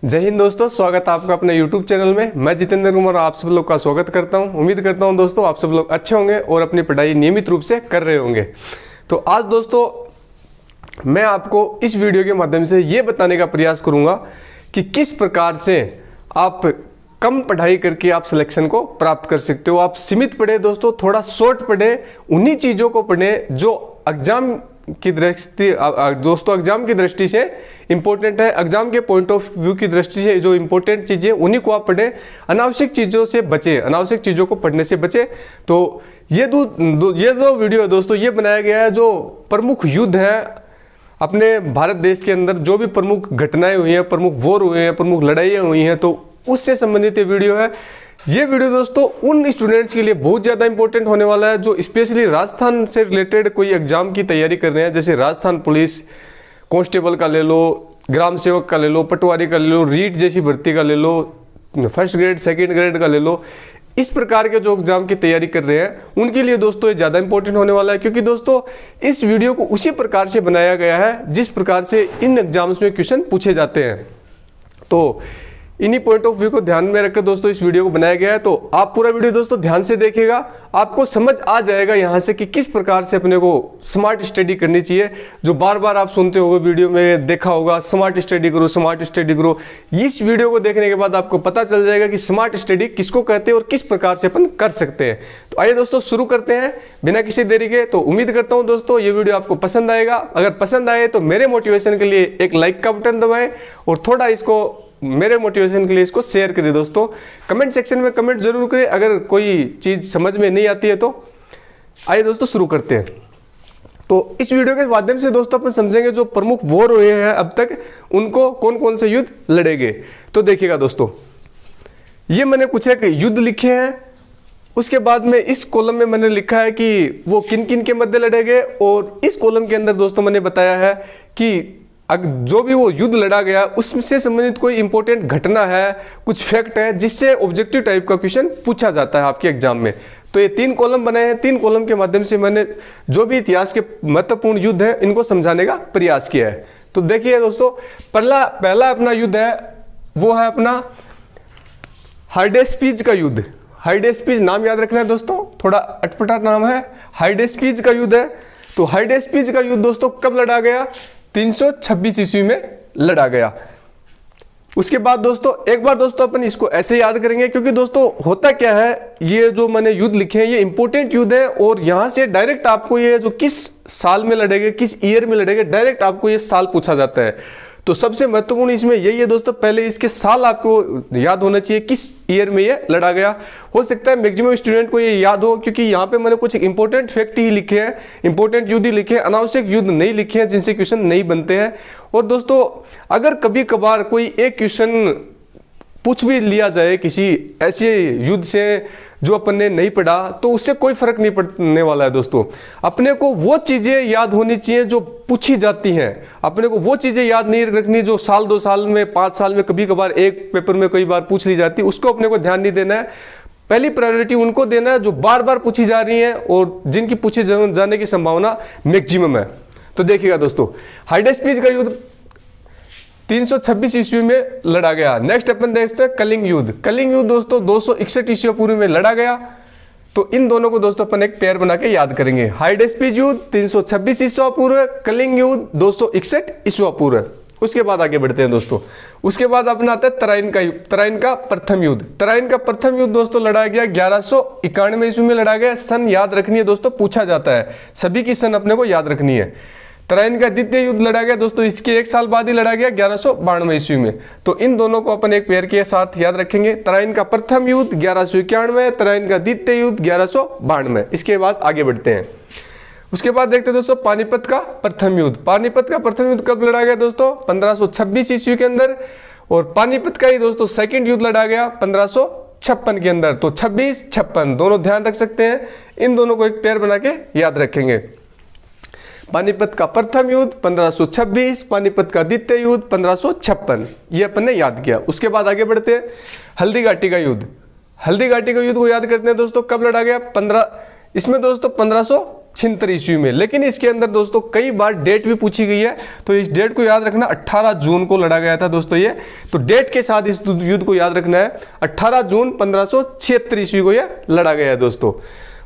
जय हिंद दोस्तों, स्वागत है आपका अपने YouTube चैनल में। मैं जितेंद्र कुमार आप सब लोग का स्वागत करता हूं। उम्मीद करता हूं दोस्तों आप सब लोग अच्छे होंगे और अपनी पढ़ाई नियमित रूप से कर रहे होंगे। तो आज दोस्तों मैं आपको इस वीडियो के माध्यम से ये बताने का प्रयास करूंगा कि किस प्रकार से आप कम पढ़ाई करके आप सिलेक्शन को प्राप्त कर सकते हो। आप सीमित पढ़े दोस्तों, थोड़ा शॉर्ट पढ़े, उन्हीं चीज़ों को पढ़े जो एग्जाम की दृष्टि दोस्तों एग्जाम की दृष्टि से इंपॉर्टेंट है। एग्जाम के पॉइंट ऑफ व्यू की दृष्टि से जो इंपॉर्टेंट चीजें उन्हीं को आप पढ़ें, अनावश्यक चीजों से बचे, अनावश्यक चीजों को पढ़ने से बचे। तो ये दो वीडियो है दोस्तों, ये बनाया गया है जो प्रमुख युद्ध है अपने भारत देश के अंदर, जो भी प्रमुख घटनाएं हुई हैं, प्रमुख वॉर हुए हैं, प्रमुख लड़ाइयाँ हुई हैं, तो उससे संबंधित ये वीडियो है। ये वीडियो दोस्तों उन स्टूडेंट्स के लिए बहुत ज़्यादा इंपॉर्टेंट होने वाला है जो स्पेशली राजस्थान से रिलेटेड कोई एग्जाम की तैयारी कर रहे हैं, जैसे राजस्थान पुलिस कांस्टेबल का ले लो, ग्राम सेवक का ले लो, पटवारी का ले लो, रीट जैसी भर्ती का ले लो, फर्स्ट ग्रेड सेकंड ग्रेड का ले लो। इस प्रकार के जो एग्जाम की तैयारी कर रहे हैं उनके लिए दोस्तों ये ज़्यादा इंपॉर्टेंट होने वाला है, क्योंकि दोस्तों इस वीडियो को उसी प्रकार से बनाया गया है जिस प्रकार से इन एग्जाम्स में क्वेश्चन पूछे जाते हैं। तो इन्हीं पॉइंट ऑफ व्यू को ध्यान में रखकर दोस्तों इस वीडियो को बनाया गया है। तो आप पूरा वीडियो दोस्तों ध्यान से देखिएगा, आपको समझ आ जाएगा यहाँ से कि किस प्रकार से अपने को स्मार्ट स्टडी करनी चाहिए। जो बार बार आप सुनते होगे, वीडियो में देखा होगा, स्मार्ट स्टडी करो, स्मार्ट स्टडी करो। इस वीडियो को देखने के बाद आपको पता चल जाएगा कि स्मार्ट स्टडी किसको कहते हैं और किस प्रकार से अपन कर सकते हैं। तो आइए दोस्तों शुरू करते हैं बिना किसी देरी के। तो उम्मीद करता हूँ दोस्तों ये वीडियो आपको पसंद आएगा। अगर पसंद आए तो मेरे मोटिवेशन के लिए एक लाइक का बटन दबाएं और थोड़ा इसको मेरे मोटिवेशन के लिए इसको शेयर करिए दोस्तों। कमेंट सेक्शन में कमेंट जरूर करिए अगर कोई चीज़ समझ में नहीं आती है तो। आइए दोस्तों शुरू करते हैं। तो इस वीडियो के माध्यम से दोस्तों अपन समझेंगे जो प्रमुख वॉर हुए हैं अब तक, उनको कौन कौन से युद्ध लड़ेंगे। तो देखिएगा दोस्तों, ये मैंने कुछ एक युद्ध लिखे हैं, उसके बाद में इस कॉलम में मैंने लिखा है कि वो किन किन के मध्य लड़ेंगे, और इस कॉलम के अंदर दोस्तों मैंने बताया है कि जो भी वो युद्ध लड़ा गया उससे संबंधित कोई इंपॉर्टेंट घटना है, कुछ फैक्ट है जिससे ऑब्जेक्टिव टाइप का क्वेश्चन पूछा जाता है आपके एग्जाम में। तो ये 3 कॉलम बनाए हैं, 3 कॉलम के माध्यम से मैंने जो भी इतिहास के महत्वपूर्ण युद्ध है इनको समझाने का प्रयास किया है। तो देखिए दोस्तों, पहला अपना युद्ध है वो है अपना हाइडेस्पीज का युद्ध। हाइडेस्पीज नाम याद रखना है दोस्तों, थोड़ा अटपटा नाम है, हाइडेस्पीज का युद्ध है। तो हाइडेस्पीज का युद्ध दोस्तों कब लड़ा गया? 326 ईस्वी में लड़ा गया। उसके बाद दोस्तों एक बार दोस्तों अपन इसको ऐसे याद करेंगे, क्योंकि दोस्तों होता क्या है, ये जो मैंने युद्ध लिखे हैं ये इंपॉर्टेंट युद्ध है और यहां से डायरेक्ट आपको ये जो किस साल में लड़ेंगे, किस ईयर में लड़ेंगे, डायरेक्ट आपको ये साल पूछा जाता है। तो सबसे महत्वपूर्ण इसमें यही है दोस्तों, पहले इसके साल आपको याद होना चाहिए किस ईयर में ये लड़ा गया। हो सकता है मैक्सिमम स्टूडेंट को ये याद हो, क्योंकि यहाँ पे मैंने कुछ इंपॉर्टेंट फैक्ट ही लिखे हैं, इंपॉर्टेंट युद्ध ही लिखे हैं, अनावश्यक युद्ध नहीं लिखे हैं जिनसे क्वेश्चन नहीं बनते हैं। और दोस्तों अगर कभी कभार कोई एक क्वेश्चन पूछ भी लिया जाए किसी ऐसे युद्ध से जो अपन ने नहीं पढ़ा, तो उससे कोई फर्क नहीं पड़ने वाला है दोस्तों। अपने को वो चीजें याद होनी चाहिए जो पूछी जाती हैं, अपने को वो चीजें याद नहीं रखनी जो साल 2 साल में 5 साल में कभी कभार एक पेपर में कई बार पूछ ली जाती, उसको अपने को ध्यान नहीं देना है। पहली प्रायोरिटी उनको देना है जो बार बार पूछी जा रही है और जिनकी पूछे जाने की संभावना मैक्सिमम है। तो देखिएगा दोस्तों, हाइडेस्पीज का युद्ध 326 ईस्वी में लड़ा गया। नेक्स्ट अपन देखते हैं कलिंग युद्ध। कलिंग युद्ध दोस्तों 261 ईस्वी पूर्व में लड़ा गया। तो इन दोनों को दोस्तों अपन एक पेयर बना के याद करेंगे। हाइडेस्पीज युद्ध 326 ईस्वी पूर्व, कलिंग युद्ध 261 ईस्वी पूर्व। उसके बाद आगे बढ़ते हैं दोस्तों। उसके बाद अपना आता है तराइन का प्रथम युद्ध। तराइन का प्रथम युद्ध दोस्तों लड़ा गया 1191 ईस्वी में लड़ा गया। सन याद रखनी है दोस्तों, पूछा जाता है, सभी की सन अपने को याद रखनी है। तराइन का द्वितीय युद्ध लड़ा गया दोस्तों, इसके 1 साल बाद ही लड़ा गया 1192 ईस्वी में। तो इन दोनों को अपन एक पेयर के साथ याद रखेंगे। तराइन का प्रथम युद्ध 1191, तराइन का द्वितीय युद्ध 1192। इसके बाद आगे बढ़ते हैं। उसके बाद देखते हैं दोस्तों पानीपत का प्रथम युद्ध। पानीपत का प्रथम युद्ध कब लड़ा गया दोस्तों? 1526 ईस्वी के अंदर। और पानीपत का ही दोस्तों सेकंड युद्ध लड़ा गया 1556 के अंदर। तो 26-56 दोनों ध्यान रख सकते हैं, इन दोनों को एक पेयर बना के याद रखेंगे। पानीपत का प्रथम युद्ध 1526, पानीपत का द्वितीय युद्ध 1556, ये अपन ने याद किया। उसके बाद आगे बढ़ते हैं हल्दी घाटी का युद्ध। हल्दी घाटी का युद्ध को याद करते हैं दोस्तों, कब लड़ा गया? इसमें दोस्तों 1500 76 ईस्वी में। लेकिन इसके अंदर दोस्तों कई बार डेट भी पूछी गई है, तो इस डेट को याद रखना, 18 जून को लड़ा गया था दोस्तों ये। तो डेट के साथ इस युद्ध को याद रखना है, 18 जून 1576 ईस्वी को यह लड़ा गया है दोस्तों।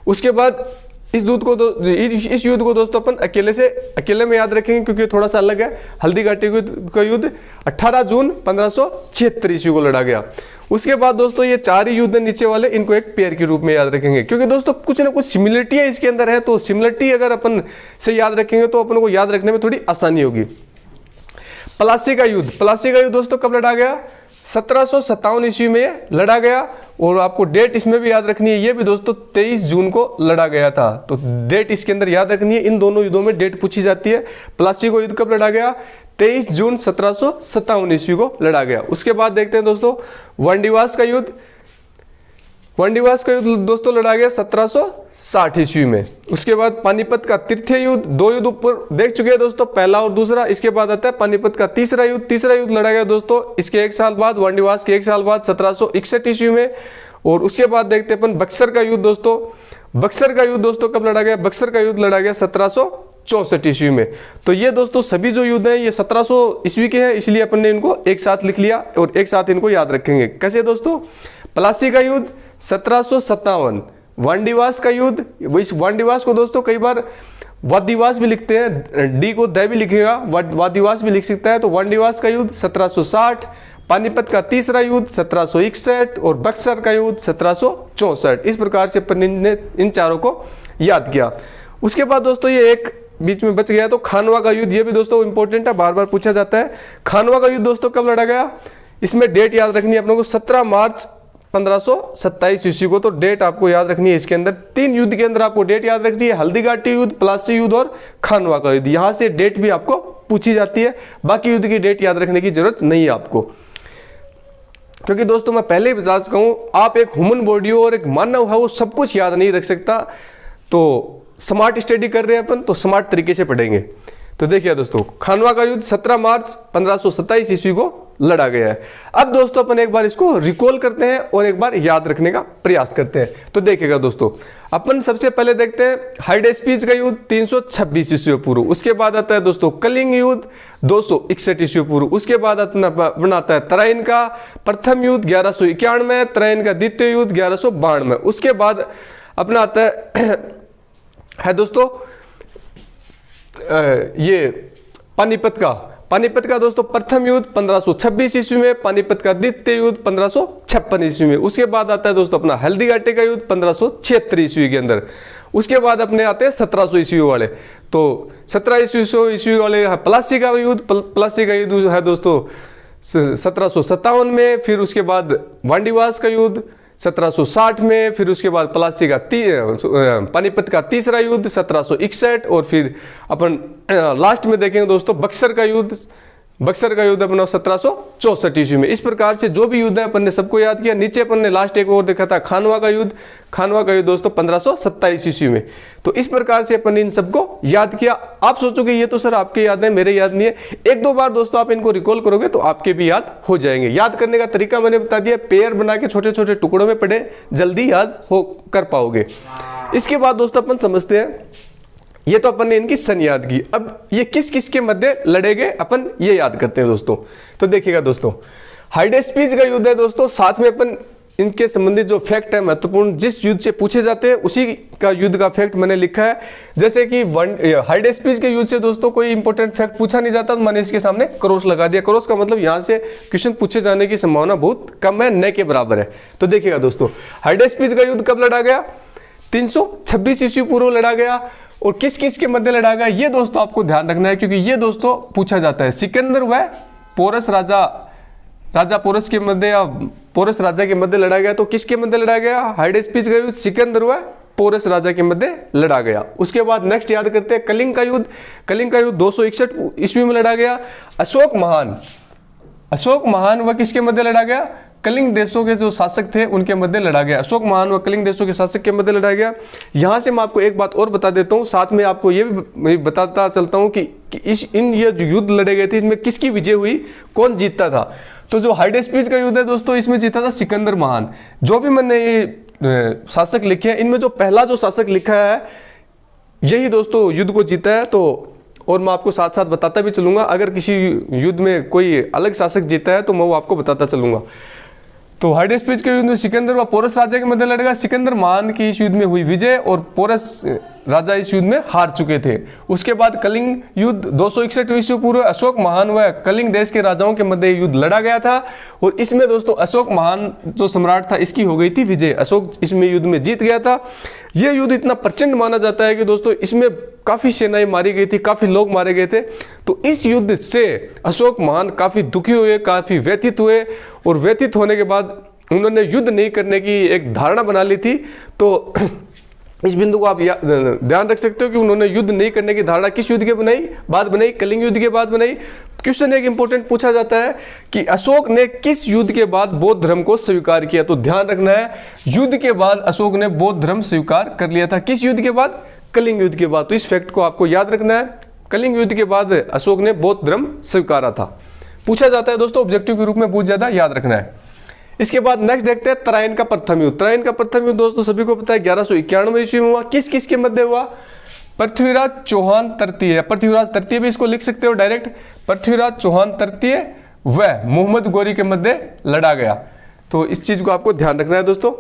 उसके बाद इस युद्ध को दोस्तों अपन अकेले में याद रखेंगे, क्योंकि थोड़ा सा अलग है। हल्दी घाटी का युद्ध 18 जून 1576 ईस्वी को लड़ा गया। उसके बाद दोस्तों ये 4 ही युद्ध नीचे वाले, इनको एक पेयर के रूप में याद रखेंगे, क्योंकि दोस्तों कुछ ना कुछ सिमिलरिटी इसके अंदर है। तो सिमिलरिटी अगर अपन से याद रखेंगे तो अपन को याद रखने में थोड़ी आसानी होगी। प्लासी का युद्ध दोस्तों कब लड़ा गया? 1757 ईस्वी में लड़ा गया। और आपको डेट इसमें भी याद रखनी है, ये भी दोस्तों 23 जून को लड़ा गया था। तो डेट इसके अंदर याद रखनी है। इन दोनों युद्धों में डेट पूछी जाती है। प्लासी का युद्ध कब लड़ा गया? 23 जून 1757 ईस्वी को लड़ा गया। उसके बाद देखते हैं दोस्तों वनडिवास का युद्ध दोस्तों लड़ा गया 1760 ईस्वी में। उसके बाद पानीपत का तृतीय युद्ध, 2 युद्ध ऊपर देख चुके हैं दोस्तों, पहला और दूसरा। इसके बाद आता है पानीपत का तीसरा युद्ध लड़ा गया दोस्तों इसके 1 साल बाद, वनडिवास के 1 साल बाद 1761 ईस्वी में। और उसके बाद देखते हैं अपन बक्सर का युद्ध दोस्तों कब लड़ा गया? बक्सर का युद्ध लड़ा गया 1764 ईस्वी में। तो ये दोस्तों सभी जो युद्ध हैं ये 1700 ईस्वी के हैं, इसलिए अपन ने इनको एक साथ लिख लिया और एक साथ इनको याद रखेंगे। कैसे दोस्तों? प्लासी का युद्ध 1757, वनडिवास का युद्ध, इस वनडिवास को दोस्तों कई बार वादिवास भी लिखते हैं, डी को द भी लिखेगा, वादिवास भी लिख सकता है। तो वनडिवास का युद्ध 1760, पानीपत का तीसरा युद्ध 1761 और बक्सर का युद्ध 1764। इस प्रकार से अपन ने इन चारों को याद किया। उसके बाद दोस्तों ये एक बीच में बच गया, तो खानवा का युद्ध, ये भी दोस्तों इंपॉर्टेंट है, बार बार पूछा जाता है। खानवा का युद्ध दोस्तों कब लड़ा गया? इसमें डेट याद रखनी है अपने को, 17 मार्च 1527 ईस्वी को। तो डेट आपको याद रखनी है। इसके अंदर 3 युद्ध के अंदर आपको डेट याद रखनी है, हल्दी घाटी युद्ध, प्लासी युद्ध और खानवा का युद्ध। यहां से डेट भी आपको पूछी जाती है, बाकी युद्ध की डेट याद रखने की जरूरत नहीं है आपको, क्योंकि दोस्तों मैं पहले ही बता चुका हूं, आप एक ह्यूमन बॉडी हो और एक मानव है, वो सब कुछ याद नहीं रख सकता। तो स्मार्ट स्टडी कर रहे हैं अपन, तो स्मार्ट तरीके से पढ़ेंगे। तो देखिए दोस्तों, खानवा का युद्ध 17 मार्च 1527 ईस्वी को लड़ा गया है। अब दोस्तों अपन एक बार इसको रिकॉल करते हैं और एक बार याद रखने का प्रयास करते हैं। तो देखिएगा दोस्तों, अपन सबसे पहले देखते हैं हाइडेस्पीज का युद्ध 326 ईस्वी पूर्व। उसके बाद आता है दोस्तों कलिंग युद्ध 261 ईस्वी पूर्व। उसके बाद अपना आता है तराइन का प्रथम युद्ध 1191, तराइन का द्वितीय युद्ध 1192। उसके बाद अपना आता है दोस्तों ये पानीपत का दोस्तों प्रथम युद्ध 1526 ईस्वी में, पानीपत का द्वितीय युद्ध 1556 ईस्वी में। उसके बाद आता है दोस्तों अपना हल्दी घाटी का युद्ध 1576 ईस्वी के अंदर। उसके बाद अपने आते हैं 1700 ईस्वी वाले, तो 1700 ईस्वी वाले प्लासी का युद्ध है दोस्तों 1757 में। फिर उसके बाद वनडिवास का युद्ध 1760 में, फिर उसके बाद प्लासी का पानीपत का तीसरा युद्ध 1761 और फिर अपन लास्ट में देखेंगे दोस्तों बक्सर का युद्ध अपना 1764 ईस्वी में। इस प्रकार से जो भी युद्ध है अपन ने सबको याद किया। नीचे अपन ने लास्ट एक और देखा था खानवा का युद्ध दोस्तों 1527 ईस्वी में। तो इस प्रकार से अपन इन सबको याद किया। आप सोचोगे ये तो सर आपके याद है, मेरे याद नहीं है। 1-2 बार दोस्तों आप इनको रिकॉल करोगे तो आपके भी याद हो जाएंगे। याद करने का तरीका मैंने बता दिया, पेयर बना के छोटे छोटे टुकड़ों में पढ़े, जल्दी याद हो कर पाओगे। इसके बाद दोस्तों अपन समझते हैं, ये तो अपन ने इनकी सन याद की, अब ये किस किस के मध्य लड़े गए अपन ये याद करते हैं दोस्तों। तो देखिएगा दोस्तों, हाइडेस्पीज का युद्ध है दोस्तों, साथ में अपन इनके संबंधित जो फैक्ट है महत्वपूर्ण, जिस युद्ध से पूछे जाते हैं उसी का युद्ध का फैक्ट मैंने लिखा है। जैसे कि हाइडेस्पीज के युद्ध से दोस्तों कोई इंपॉर्टेंट फैक्ट पूछा नहीं जाता, तो मैंने इसके सामने क्रॉस लगा दिया। क्रॉस का मतलब यहाँ से क्वेश्चन पूछे जाने की संभावना बहुत कम है, न के बराबर है। तो देखिएगा दोस्तों, हाइडेस्पीज का युद्ध कब लड़ा गया? 326 ईस्वी पूर्व लड़ा गया। और किस किस के मध्य लड़ा गया ये दोस्तों आपको ध्यान रखना है, क्योंकि ये दोस्तों पूछा जाता है। सिकंदर व पोरस राजा पोरस के मध्य या पोरस राजा के मध्य लड़ा गया। तो किसके मध्य लड़ा गया? हाइडेस्पीज का युद्ध सिकंदर व पोरस राजा के मध्य लड़ा गया। उसके बाद नेक्स्ट याद करते हैं कलिंग का युद्ध 261 ईस्वी में लड़ा गया। अशोक महान व किसके मध्य लड़ा गया? कलिंग देशों के जो शासक थे उनके मध्य लड़ा गया। अशोक महान व कलिंग देशों के शासक के मध्य लड़ा गया। यहां से मैं आपको एक बात और बता देता हूं, साथ में आपको ये भी बताता चलता हूं कि ये जो युद्ध लड़े गए थे इसमें किसकी विजय हुई, कौन जीतता था। तो जो हाइडेस्पीज का युद्ध है दोस्तों, इसमें जीता था सिकंदर महान। जो भी मैंने ये शासक लिखे हैं, इनमें जो पहला जो शासक लिखा है यही दोस्तों युद्ध को जीता है। तो और मैं आपको साथ साथ बताता भी चलूंगा, अगर किसी युद्ध में कोई अलग शासक जीता है तो मैं वो आपको बताता चलूंगा। तो हाइडेस्पिस के युद्ध में सिकंदर व पोरस राजा के मध्य लड़ेगा। सिकंदर महान की इस युद्ध में हुई विजय और पोरस राजा इस युद्ध में हार चुके थे। उसके बाद कलिंग युद्ध 261 ईस्वी पूर्व अशोक महान व कलिंग देश के राजाओं के मध्य युद्ध लड़ा गया था और इसमें दोस्तों अशोक महान जो सम्राट था इसकी हो गई थी विजय। अशोक इसमें युद्ध में जीत गया था। यह युद्ध इतना प्रचंड माना जाता है कि दोस्तों इसमें काफी सेनाएं मारी गई थी, काफी लोग मारे गए थे। तो इस युद्ध से अशोक महान काफी दुखी हुए, काफी व्यथित हुए और व्यथित होने के बाद उन्होंने युद्ध नहीं करने की एक धारणा बना ली थी। तो इस बिंदु को आप ध्यान रख सकते हो कि उन्होंने युद्ध नहीं करने की धारणा किस युद्ध के बाद बनाई? कलिंग युद्ध के बाद बनाई। क्वेश्चन एक इंपॉर्टेंट पूछा जाता है कि अशोक ने किस युद्ध के बाद बौद्ध धर्म को स्वीकार किया? तो ध्यान रखना है, युद्ध के बाद अशोक ने बौद्ध धर्म स्वीकार कर लिया था। किस युद्ध के बाद? कलिंग युद्ध के बाद। तो इस फैक्ट को आपको याद रखना है, कलिंग युद्ध के बाद अशोक ने बौद्ध धर्म स्वीकारा था। पूछा जाता है दोस्तों, ऑब्जेक्टिव के रूप में बहुत ज्यादा याद रखना है। इसके बाद नेक्स्ट देखते हैं तराइन का प्रथम युद्ध। तराइन का प्रथम युद्ध दोस्तों सभी को पता है 1191 ईस्वी में हुआ। किस किस के मध्य हुआ? पृथ्वीराज चौहान तृतीय, पृथ्वीराज तृतीय भी इसको लिख सकते हो डायरेक्ट, पृथ्वीराज चौहान तृतीय व मोहम्मद गोरी के मध्य लड़ा गया। तो इस चीज को आपको ध्यान रखना है दोस्तों,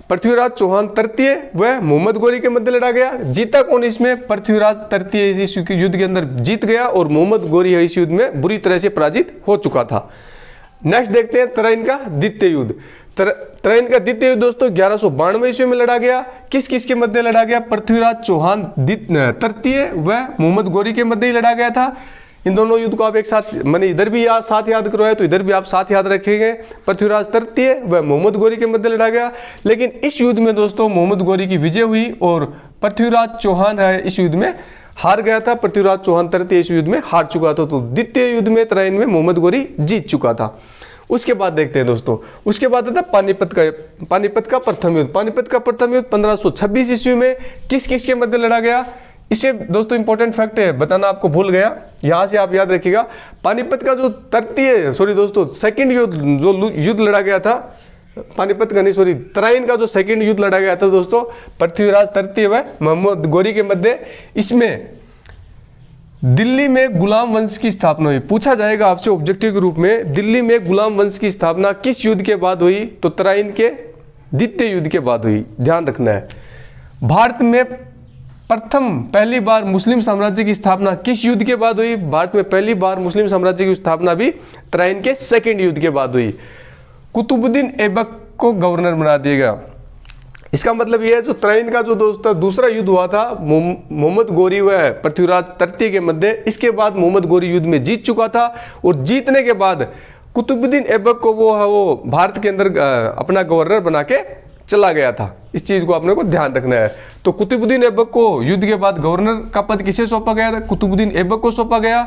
पृथ्वीराज चौहान तृतीय व मोहम्मद गोरी के मध्य लड़ा गया। जीता कौन इसमें? पृथ्वीराज तृतीय इस युद्ध के अंदर जीत गया और मोहम्मद गोरी इस युद्ध में बुरी तरह से पराजित हो चुका था। नेक्स्ट देखते हैं तराइन का द्वितीय युद्ध। तराइन का द्वितीय युद्ध दोस्तों 1192 ईस्वी में लड़ा गया। किस किस के मध्य लड़ा गया? पृथ्वीराज चौहान तृतीय व मोहम्मद गोरी के मध्य ही लड़ा गया था। इन दोनों युद्ध को आप एक साथ, मैंने इधर भी साथ याद करवाया तो इधर भी आप साथ याद रखेंगे। पृथ्वीराज तृतीय व मोहम्मद गोरी के मध्य लड़ा गया। लेकिन इस युद्ध में दोस्तों मोहम्मद गोरी की विजय हुई और पृथ्वीराज चौहान है इस युद्ध में हार गया था। पृथ्वीराज चौहान तृतीय इस युद्ध में हार चुका था। तो द्वितीय युद्ध में तराइन में मोहम्मद गोरी जीत चुका था। उसके बाद देखते हैं दोस्तों, उसके बाद आता पानीपत का प्रथम युद्ध। पानीपत का प्रथम युद्ध 1526 ईस्वी में किस किस के मध्य लड़ा गया? इसे दोस्तों इंपॉर्टेंट फैक्ट है बताना, आपको भूल गया, यहां से आप याद रखिएगा। पानीपत का जो सेकंड युद्ध लड़ा गया था, पानीपत का नहीं सॉरी तराइन का जो सेकंड युद्ध लड़ा गया था दोस्तों पृथ्वीराज तृतीय व मोहम्मद गोरी के मध्य, इसमें दिल्ली में गुलाम वंश की स्थापना हुई। पूछा जाएगा आपसे ऑब्जेक्टिव के रूप में, दिल्ली में गुलाम वंश की स्थापना किस युद्ध के बाद हुई? तो तराइन के द्वितीय युद्ध के बाद हुई। ध्यान रखना है। भारत में पहली बार मुस्लिम साम्राज्य की स्थापना किस युद्ध के बाद हुई? भारत में पहली बार मुस्लिम साम्राज्य की स्थापना भी तराइन के सेकंड युद्ध के बाद हुई। कुतुबुद्दीन ऐबक को गवर्नर बना दिया गया। इसका मतलब यह है जो तराइन का जो दोस्तों दूसरा युद्ध हुआ था मोहम्मद गोरी व पृथ्वीराज तृतीय के मध्य, इसके बाद मोहम्मद गोरी युद्ध में जीत चुका था और जीतने के बाद कुतुबुद्दीन ऐबक को वो भारत के अंदर अपना गवर्नर बना के चला गया था। इस चीज को आपने को ध्यान रखना है। तो कुतुबुद्दीन ऐबक को युद्ध के बाद गवर्नर का पद किसे सौंपा गया था? कुतुबुद्दीन ऐबक को सौंपा गया।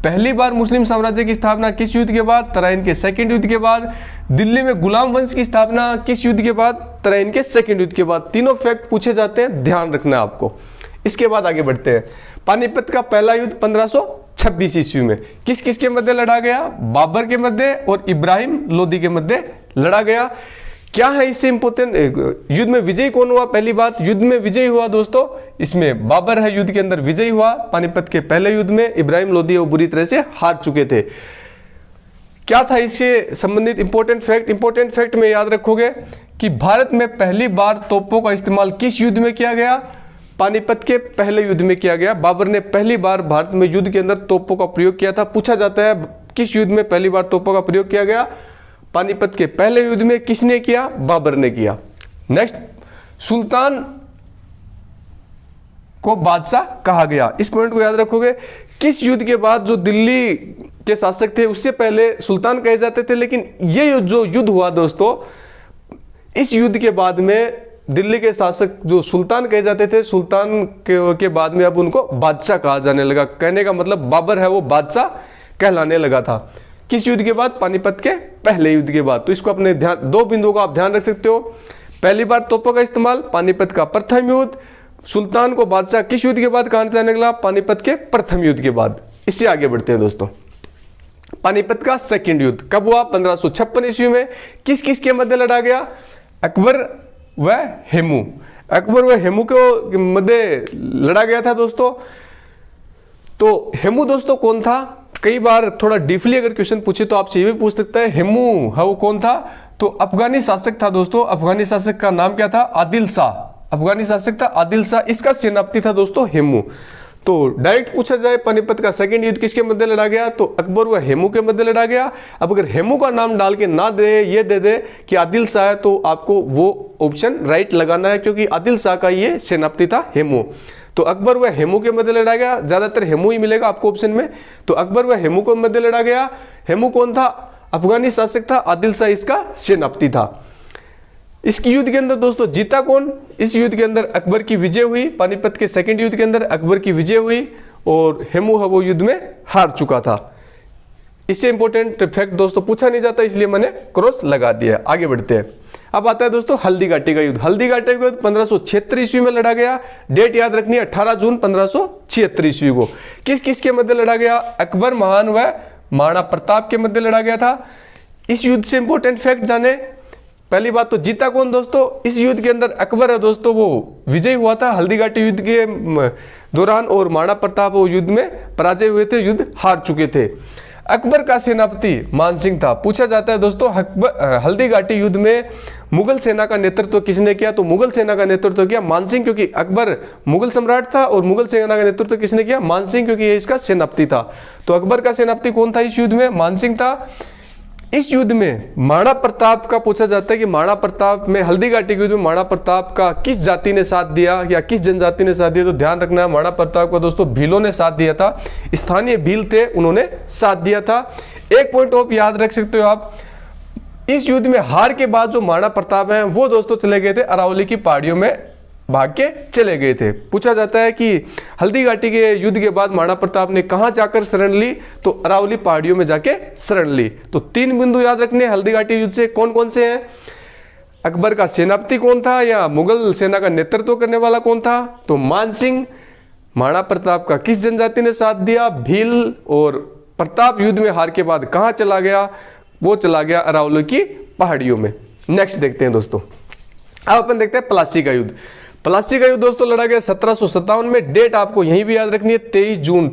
पहली बार मुस्लिम साम्राज्य की स्थापना किस युद्ध के बाद? तराइन के सेकंड युद्ध के बाद। दिल्ली में गुलाम वंश की स्थापना किस युद्ध के बाद? तराइन के सेकंड युद्ध के बाद। तीनों फैक्ट पूछे जाते हैं, ध्यान रखना है आपको। इसके बाद आगे बढ़ते हैं। पानीपत का पहला युद्ध 1526 ईस्वी में किस किस के मध्य लड़ा गया? बाबर के मध्य और इब्राहिम लोदी के मध्य लड़ा गया। क्या है इससे इंपोर्टेंट? युद्ध में विजयी कौन हुआ? पहली बात, युद्ध में विजयी हुआ दोस्तों इसमें बाबर है, युद्ध के अंदर विजयी हुआ। पानीपत के पहले युद्ध में इब्राहिम लोदी वो बुरी तरह से हार चुके थे। क्या था इससे संबंधित इंपॉर्टेंट फैक्ट में याद रखोगे कि भारत में पहली बार तोपों का इस्तेमाल किस युद्ध में किया गया? पानीपत के पहले युद्ध में किया गया। बाबर ने पहली बार भारत में युद्ध के अंदर तोपों का प्रयोग किया था। पूछा जाता है किस युद्ध में पहली बार तोपों का प्रयोग किया गया? पानीपत के पहले युद्ध में। किसने किया? बाबर ने किया। नेक्स्ट, सुल्तान को बादशाह कहा गया। इस पॉइंट को याद रखोगे। किस युद्ध के बाद जो दिल्ली के शासक थे उससे पहले सुल्तान कहे जाते थे, लेकिन ये जो युद्ध हुआ दोस्तों, इस युद्ध के बाद में दिल्ली के शासक जो सुल्तान कहे जाते थे, सुल्तान के बाद में अब उनको बादशाह कहा जाने लगा। कहने का मतलब बाबर है वो बादशाह कहलाने लगा था। किस युद्ध के बाद? पानीपत के पहले युद्ध के बाद। तो इसको अपने ध्यान, दो बिंदुओं का आप ध्यान रख सकते हो। पहली बार तोपों का इस्तेमाल पानीपत का प्रथम युद्ध। सुल्तान को बादशाह किस युद्ध के बाद कहा जाने लगा? पानीपत के प्रथम युद्ध के बाद। इससे आगे बढ़ते हैं दोस्तों। पानीपत का सेकंड युद्ध कब हुआ? 1556 ईस्वी में। किस किस के मध्य लड़ा गया? अकबर व हेमू। अकबर व हेमू के मध्य लड़ा गया था दोस्तों। तो हेमू दोस्तों कौन था, कई बार थोड़ा डीपली अगर क्वेश्चन पूछे तो आपसे ये भी पूछ सकता है हेमू वो कौन था। तो अफगानी शासक था दोस्तों, अफगानी शासक का नाम क्या था, आदिल शाह। अफगानी शासक था आदिल शाह, इसका सेनापति था दोस्तों हेमू। तो डायरेक्ट पूछा जाए पानीपत का सेकंड युद्ध किसके मध्य लड़ा गया, तो अकबर व हेमू के मध्य लड़ा गया। अब अगर हेमू का नाम डाल के ना दे, ये दे दे कि आदिल शाह है, तो आपको वो ऑप्शन राइट लगाना है, क्योंकि आदिल शाह का ये सेनापति था हेमू। तो अकबर व हेमू के मध्य लड़ा गया, ज्यादातर हेमू ही मिलेगा आपको ऑप्शन में। तो अकबर व हेमू के मध्य लड़ा गया। हेमू कौन था, अफगानी शासक था, आदिल शाह इसका सेनापति था। इस युद्ध के अंदर दोस्तों जीता कौन, इस युद्ध के अंदर अकबर की विजय हुई। पानीपत के सेकंड युद्ध के अंदर अकबर की विजय हुई और हेमू वो युद्ध में हार चुका था। इससे इंपॉर्टेंट फैक्ट दोस्तों पूछा नहीं जाता, इसलिए मैंने क्रॉस लगा दिया। आगे बढ़ते हैं। अब आता है दोस्तों हल्दी घाटी का युद्ध। हल्दी घाटी का युद्ध 1576 ईस्वी में लड़ा गया। डेट याद रखनी है 18 जून 1576 ईस्वी को। किस किस के मध्य लड़ा गया, अकबर महान व महाराणा प्रताप के मध्य लड़ा गया था। इस युद्ध से इंपॉर्टेंट फैक्ट जाने। पहली बात तो जीता कौन दोस्तों, इस युद्ध के अंदर अकबर है दोस्तों वो विजयी हुआ था हल्दी घाटी युद्ध के दौरान, और महाराणा प्रताप वो युद्ध में पराजय हुए थे, युद्ध हार चुके थे। अकबर का सेनापति मानसिंह था। पूछा जाता है दोस्तों हल्दी घाटी युद्ध में मुगल सेना का नेतृत्व किसने किया, तो मुगल सेना का नेतृत्व किया मानसिंह, क्योंकि अकबर मुगल सम्राट था और मुगल सेना का नेतृत्व किसने किया, मानसिंह, क्योंकि ये इसका सेनापति था। तो अकबर का सेनापति कौन था इस युद्ध में, मानसिंह था। इस युद्ध में महाराणा प्रताप का पूछा जाता है कि महाराणा प्रताप में हल्दी घाटी के युद्ध में महाराणा प्रताप का किस जाति ने साथ दिया या किस जनजाति ने साथ दिया, तो ध्यान रखना है महाराणा प्रताप का दोस्तों भीलों ने साथ दिया था। स्थानीय भील थे, उन्होंने साथ दिया था। एक पॉइंट ऑफ याद रख सकते हो आप, इस युद्ध में हार के बाद जो महाराणा प्रताप हैं वो दोस्तों चले गए थे अरावली की पहाड़ियों में, भाग के चले गए थे। पूछा जाता है कि हल्दी घाटी के युद्ध के बाद महाराणा प्रताप ने कहां जाकर शरण ली, तो अरावली पहाड़ियों में जाके शरण ली। तो 3 बिंदु याद रखने हल्दी घाटी युद्ध से कौन कौन से हैं, अकबर का सेनापति कौन था या मुगल सेना का नेतृत्व करने वाला कौन था, तो मानसिंह। महाराणा प्रताप का किस जनजाति ने साथ दिया, भील। और प्रताप युद्ध में हार के बाद कहां चला गया, वो चला गया अरावली की पहाड़ियों में। नेक्स्ट देखते हैं दोस्तों, अब अपन देखते हैं प्लासी का युद्ध। प्लासी का युद्ध दोस्तों लड़ा गया 1757 में। डेट आपको यहीं भी याद रखनी है 23 जून,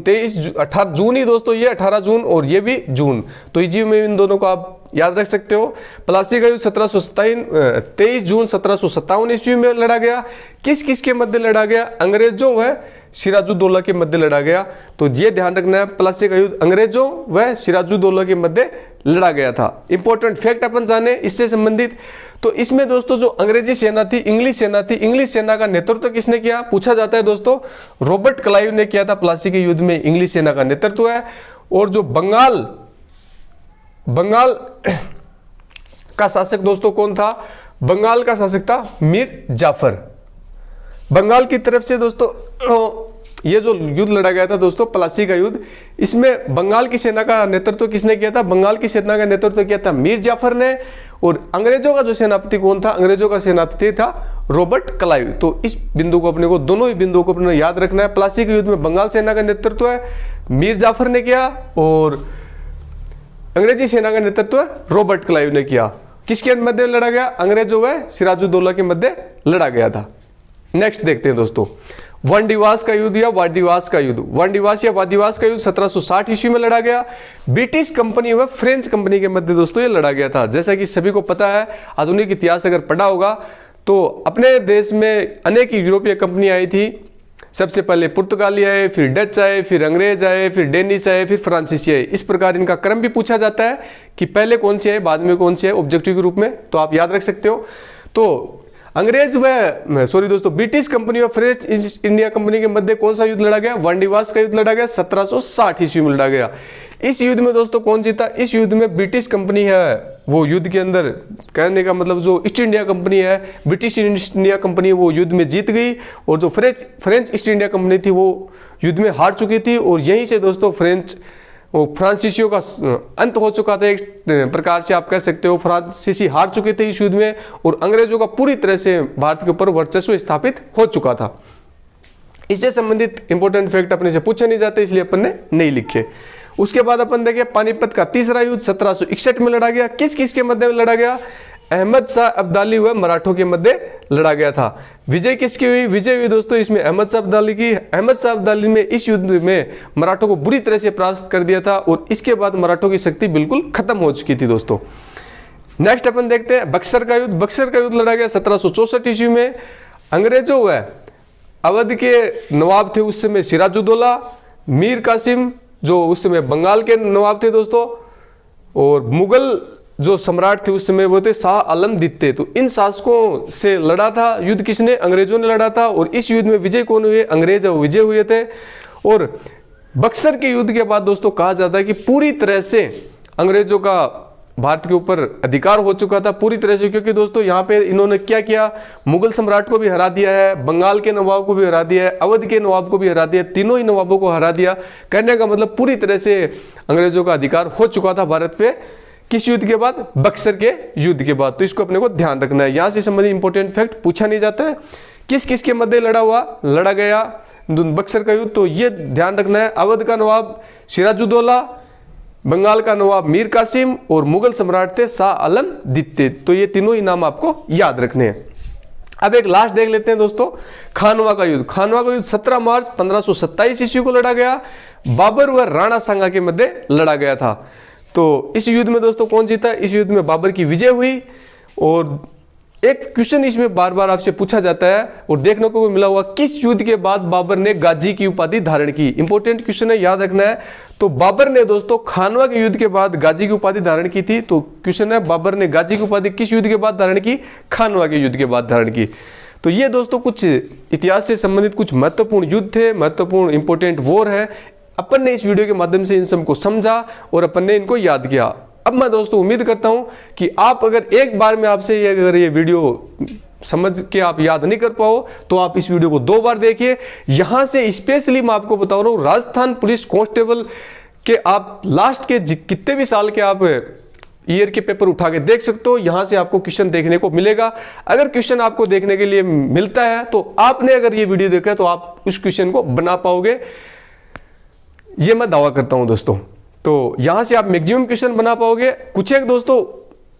18 जून ही दोस्तों, ये 18 जून और ये भी जून, तो इजी में इन दोनों को आप याद रख सकते हो। प्लासी का युद्ध 23 जून 1757 ईस्वी में लड़ा गया। किस किस के मध्य लड़ा गया, अंग्रेजों व सिराजुद्दौला के मध्य लड़ा गया। तो ये ध्यान रखना है, प्लासी का युद्ध अंग्रेजों व सिराजुद्दौला के मध्य लड़ा गया था। इंपॉर्टेंट फैक्ट अपन जाने इससे संबंधित। तो इसमें दोस्तों जो अंग्रेजी सेना थी, इंग्लिश सेना थी, इंग्लिश सेना का नेतृत्व किसने किया, पूछा जाता है दोस्तों रॉबर्ट क्लाइव ने किया था। प्लासी के युद्ध में इंग्लिश सेना का नेतृत्व है। और जो बंगाल का शासक दोस्तों कौन था, बंगाल का शासक था मीर जाफर। बंगाल की तरफ से दोस्तों ये जो युद्ध लड़ा गया था दोस्तों प्लासी का युद्ध, इसमें बंगाल की सेना का नेतृत्व किसने किया था, बंगाल की सेना का नेतृत्व किया था मीर जाफर ने। और अंग्रेजों का जो सेनापति कौन था, अंग्रेजों का सेनापति था रॉबर्ट क्लाइव। तो इस बिंदु को अपने को, दोनों ही बिंदुओं को अपने याद रखना है। प्लासी के युद्ध में बंगाल सेना का नेतृत्व है मीर जाफर ने किया और अंग्रेजी सेना का नेतृत्व रॉबर्ट क्लाइव ने किया। किसके मध्य लड़ा गया, अंग्रेजों व सिराजुद्दौला के मध्य लड़ा गया था। नेक्स्ट देखते हैं दोस्तों वांडीवास का युद्ध या वादिवास का युद्ध। वांडीवास या वादिवास का युद्ध 1760 ईस्वी में लड़ा गया। ब्रिटिश कंपनी व फ्रेंच कंपनी के मध्य दोस्तों ये लड़ा गया था। जैसा कि सभी को पता है, आधुनिक इतिहास अगर पढ़ा होगा तो अपने देश में अनेक यूरोपीय कंपनी आई थी। सबसे पहले पुर्तगाली आए, फिर डच आए, फिर अंग्रेज आए, फिर डेनिश आए, फिर फ्रांसीसी आए। इस प्रकार इनका क्रम भी पूछा जाता है कि पहले कौन सी आए, बाद में कौन सी आए, ऑब्जेक्टिव के रूप में, तो आप याद रख सकते हो। तो अंग्रेज व दोस्तों ब्रिटिश कंपनी और फ्रेंच इंडिया कंपनी के मध्य कौन सा युद्ध लड़ा गया, वांडीवास का युद्ध लड़ा गया 1760 ईस्वी में लड़ा गया। इस युद्ध में दोस्तों कौन जीता, इस युद्ध में ब्रिटिश कंपनी है वो युद्ध के अंदर, कहने का मतलब जो ईस्ट इंडिया कंपनी है, ब्रिटिश ईस्ट इंडिया कंपनी वो युद्ध में जीत गई। और जो फ्रेंच ईस्ट इंडिया कंपनी थी वो युद्ध में हार चुकी थी। और यहीं से दोस्तों फ्रांसीसियों का अंत हो चुका था। एक प्रकार से आप कह सकते हो फ्रांसीसी हार चुके थे इस युद्ध में और अंग्रेजों का पूरी तरह से भारत के ऊपर वर्चस्व स्थापित हो चुका था। इससे संबंधित इंपॉर्टेंट फैक्ट अपने से पूछे नहीं जाते, इसलिए अपन ने नहीं लिखे। उसके बाद अपन देखें पानीपत का तीसरा युद्ध 1761 में लड़ा गया। किस किस के मध्य में लड़ा गया, अहमद शाह अब्दाली व मराठों के मध्य लड़ा गया था। विजय किसकी हुई? विजय हुई दोस्तों इसमें अहमद शाह अब्दाली की। अहमद शाह अब्दाली ने इस युद्ध में मराठों को बुरी तरह से परास्त कर दिया था और इसके बाद मराठों की शक्ति बिल्कुल खत्म हो चुकी थी दोस्तों। नेक्स्ट अपन देखते हैं बक्सर का युद्ध। बक्सर का युद्ध लड़ा गया 1764 ईस्वी में। अंग्रेजों व अवध के नवाब थे उस समय सिराजुद्दौला, मीर कासिम जो उस समय बंगाल के नवाब थे दोस्तों, और मुगल जो सम्राट थे उस समय वो थे शाह आलम द्वितीय। तो इन शासकों से लड़ा था युद्ध। किसने? अंग्रेजों ने लड़ा था। और इस युद्ध में विजय कौन हुए? अंग्रेज विजय हुए थे। और बक्सर के युद्ध के बाद दोस्तों कहा जाता है कि पूरी तरह से अंग्रेजों का भारत के ऊपर अधिकार हो चुका था पूरी तरह से, क्योंकि दोस्तों यहाँ पे इन्होंने क्या किया? मुगल सम्राट को भी हरा दिया है, बंगाल के नवाब को भी हरा दिया है, अवध के नवाब को भी हरा दिया, तीनों ही नवाबों को हरा दिया। कहने का मतलब पूरी तरह से अंग्रेजों का अधिकार हो चुका था भारत पे। किस युद्ध के बाद? बक्सर के युद्ध के बाद। तो इसको अपने को ध्यान रखना है। यहां से संबंधित इंपॉर्टेंट फैक्ट पूछा नहीं जाता है। किस किस के मध्य लड़ा गया बक्सर का युद्ध? तो ये ध्यान रखना है, अवध का नवाब सिराजुद्दौला, बंगाल का नवाब मीर कासिम और मुगल सम्राट थे शाह आलम द्वितीय। तो ये तीनों ही नाम आपको याद रखने हैं। अब एक लास्ट देख लेते हैं दोस्तों, खानवा का युद्ध। खानवा का युद्ध 17 मार्च 1527 ईस्वी को लड़ा गया। बाबर व राणा सांगा के मध्य लड़ा गया था। तो इस युद्ध में दोस्तों कौन जीता? इस युद्ध में बाबर की विजय हुई। और एक क्वेश्चन इसमें बार बार आपसे पूछा जाता है और देखने को भी मिला हुआ, किस युद्ध के बाद बाबर ने गाजी की उपाधि धारण की? इंपॉर्टेंट क्वेश्चन है, याद रखना है। तो बाबर ने दोस्तों खानवा के युद्ध के बाद गाजी की उपाधि धारण की थी। तो क्वेश्चन है, बाबर ने गाजी की उपाधि किस युद्ध के बाद धारण की? खानवा के युद्ध के बाद धारण की। तो ये दोस्तों कुछ इतिहास से संबंधित कुछ महत्वपूर्ण युद्ध थे, महत्वपूर्ण इंपॉर्टेंट वॉर है। अपन ने इस वीडियो के माध्यम से इन सबको समझा और अपन ने इनको याद किया। अब मैं दोस्तों उम्मीद करता हूं कि आप अगर एक बार में आपसे अगर ये वीडियो समझ के आप याद नहीं कर पाओ तो आप इस वीडियो को 2 बार देखिए। यहां से स्पेशली मैं आपको बता रहा हूं, राजस्थान पुलिस कांस्टेबल के आप लास्ट के कितने भी साल के आप ईयर के पेपर उठा के देख सकते हो। यहां से आपको क्वेश्चन देखने को मिलेगा। अगर क्वेश्चन आपको देखने के लिए मिलता है तो आपने अगर ये वीडियो देखा तो आप उस क्वेश्चन को बना पाओगे, ये मैं दावा करता हूं दोस्तों। तो यहां से आप मैक्सिमम क्वेश्चन बना पाओगे। कुछ एक दोस्तों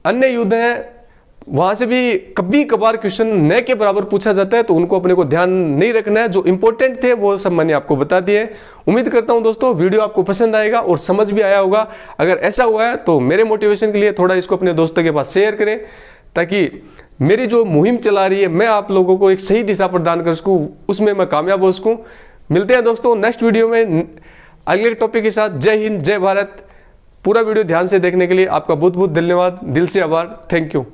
अन्य युद्ध हैं, वहां से भी कभी कभार क्वेश्चन न के बराबर पूछा जाता है, तो उनको अपने को ध्यान नहीं रखना है। जो इंपॉर्टेंट थे वो सब मैंने आपको बता दिए। उम्मीद करता हूं दोस्तों वीडियो आपको पसंद आएगा और समझ भी आया होगा। अगर ऐसा हुआ है तो मेरे मोटिवेशन के लिए थोड़ा इसको अपने दोस्तों के पास शेयर करें, ताकि मेरी जो मुहिम चला रही है मैं आप लोगों को एक सही दिशा प्रदान कर सकूं, उसमें मैं कामयाब हो सकूं। मिलते हैं दोस्तों नेक्स्ट वीडियो में अगले टॉपिक के साथ। जय हिंद, जय भारत। पूरा वीडियो ध्यान से देखने के लिए आपका बहुत बहुत धन्यवाद, दिल से आभार। Thank you.